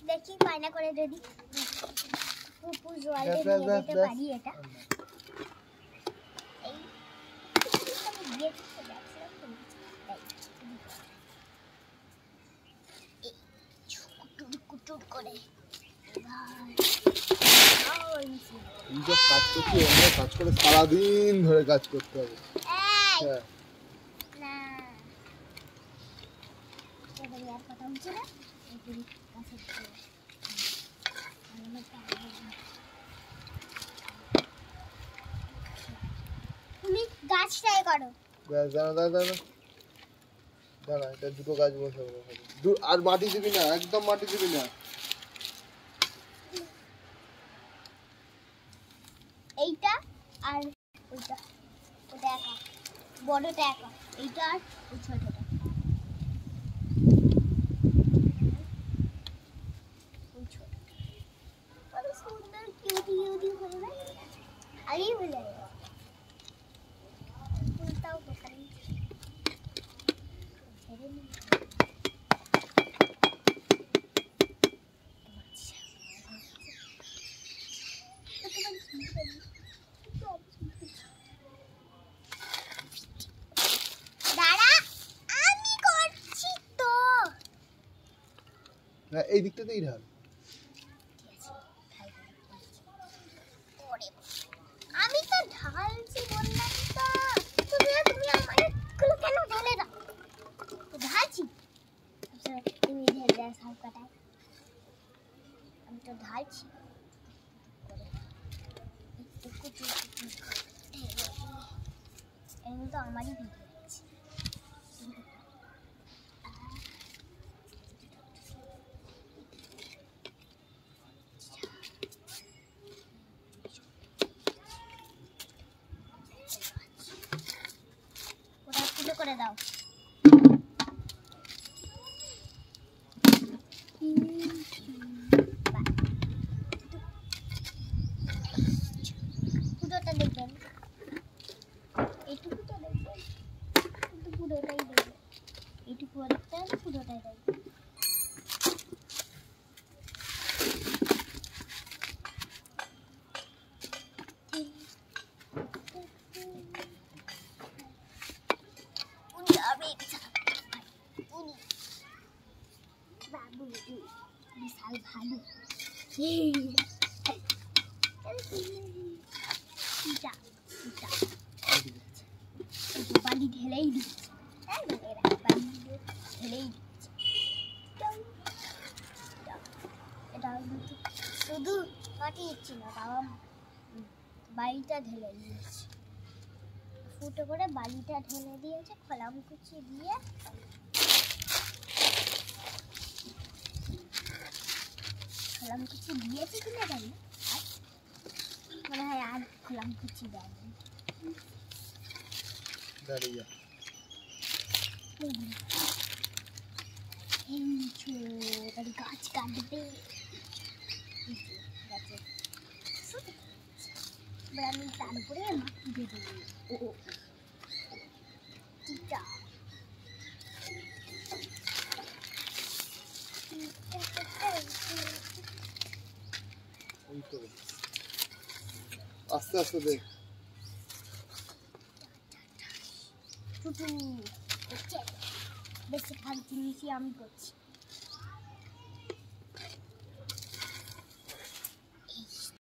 দেখি পায়না করে যদি পুপু জল দিয়ে দিতে পারি এটা এই আমি দিয়ে দিতে যাচ্ছিলাম তুমি কুটুর করে কাজ করছি আমরা কাজ করে সারাদিন ধরে কাজ করতে হবে না এবারে আর কথা হচ্ছে না তুমি গাছটাই করো দাঁড়া এটা দুটো গাছ বসাবো আর মাটি দিবি না একদম মাটি দিবি না এইটা আর ওইটা ওটা একা বড়টা একা এইটা আর ওই ছোটটা ওই ছোট কত সুন্দর কিউটি কিউটি হয়ে যায় আগেই বলে ফুলটাও দোকানে ছেড়ে নি এই দিকটাতেই ঢাল আমি তো ঢালছি বললাম তো তুমি আমাকে কেন ঢালে দাও ঢালছি তুমি ঢেলে দাও সব কটায় আমি তো ঢালছি এগুলো তো আমারই ভিডিও আছে করে দাও পুরোটা দেখবেন এইটুকু তো দেখবেন কিন্তু পুরোটাই দেখবেন এইটুকু অনেকটা পুরোটাই দেখবেন বিশাল ভালো বালি ঢেলেই দিচ্ছে ঢেলেই দিচ্ছে এটা শুধু কাটি দিচ্ছি না বাবা বালিটা ঢেলে দিয়েছে ফুটো করে বালিটা ঢেলে দিয়েছে খোলাম কুচি দিয়ে খোলাম কুচি দিয়েছে কিনা জানি মনে হয় আর খোলাম কুচি দেয়নি দাঁড়িয়ে গাছ কাটবে আমি তার উপরে মাটি দিয়ে দেবো আস্তে আস্তে দেখ বেশিরভাগ জিনিসই আমি করছি